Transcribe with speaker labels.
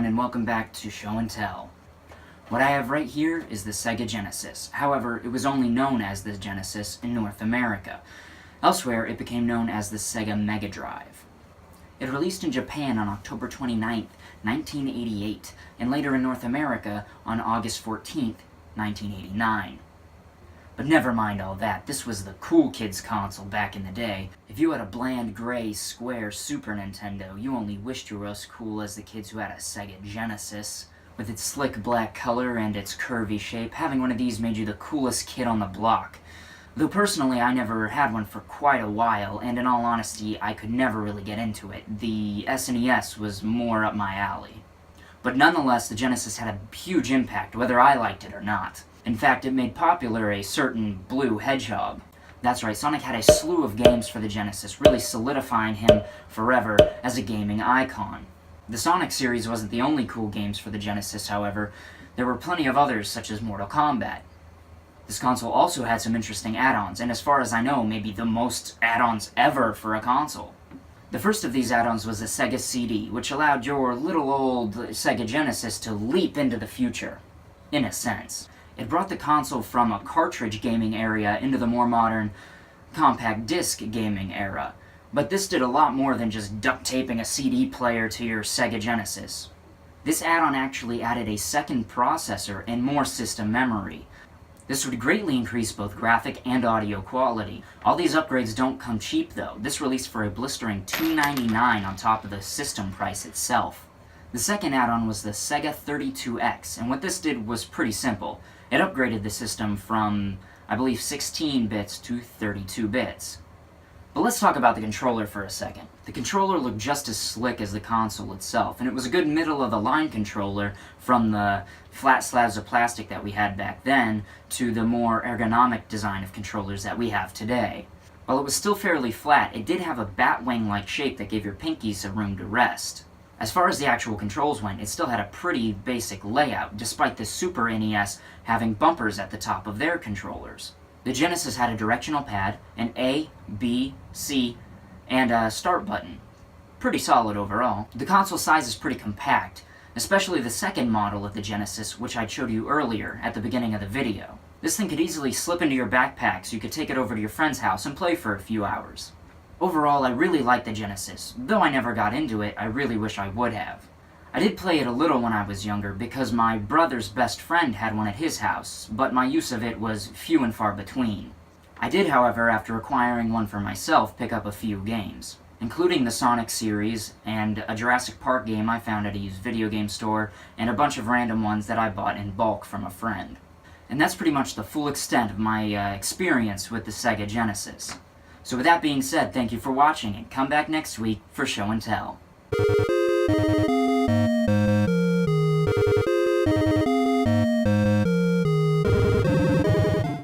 Speaker 1: and welcome back to Show and Tell. What I have right here is the Sega Genesis. However, it was only known as the Genesis in North America. Elsewhere, it became known as the Sega Mega Drive. It released in Japan on October 29th, 1988, and later in North America on August 14th, 1989. But never mind all that, this was the cool kids console back in the day. If you had a bland, gray, square Super Nintendo, you only wished you were as cool as the kids who had a Sega Genesis. With its slick black color and its curvy shape, having one of these made you the coolest kid on the block. Though personally, I never had one for quite a while, and in all honesty, I could never really get into it. The SNES was more up my alley. But nonetheless, the Genesis had a huge impact, whether I liked it or not. In fact, it made popular a certain blue hedgehog. That's right, Sonic had a slew of games for the Genesis, really solidifying him forever as a gaming icon. The Sonic series wasn't the only cool games for the Genesis, however. There were plenty of others, such as Mortal Kombat. This console also had some interesting add-ons, and as far as I know, maybe the most add-ons ever for a console. The first of these add-ons was the Sega CD, which allowed your little old Sega Genesis to leap into the future, in a sense. It brought the console from a cartridge gaming area into the more modern compact disc gaming era. But this did a lot more than just duct taping a CD player to your Sega Genesis. This add-on actually added a second processor and more system memory. This would greatly increase both graphic and audio quality. All these upgrades don't come cheap though. This released for a blistering $2.99 on top of the system price itself. The second add-on was the Sega 32X, and what this did was pretty simple. It upgraded the system from, I believe, 16 bits to 32 bits. But let's talk about the controller for a second. The controller looked just as slick as the console itself, and it was a good middle-of-the-line controller from the flat slabs of plastic that we had back then to the more ergonomic design of controllers that we have today. While it was still fairly flat, it did have a bat-wing-like shape that gave your pinkies some room to rest. As far as the actual controls went, it still had a pretty basic layout, despite the Super NES having bumpers at the top of their controllers. The Genesis had a directional pad, an A, B, C, and a start button. Pretty solid overall. The console size is pretty compact, especially the second model of the Genesis, which I showed you earlier at the beginning of the video. This thing could easily slip into your backpack, so you could take it over to your friend's house and play for a few hours. Overall, I really like the Genesis. Though I never got into it, I really wish I would have. I did play it a little when I was younger because my brother's best friend had one at his house, but my use of it was few and far between. I did, however, after acquiring one for myself, pick up a few games, including the Sonic series and a Jurassic Park game I found at a used video game store, and a bunch of random ones that I bought in bulk from a friend. And that's pretty much the full extent of my experience with the Sega Genesis. So with that being said, thank you for watching, and come back next week for Show and Tell.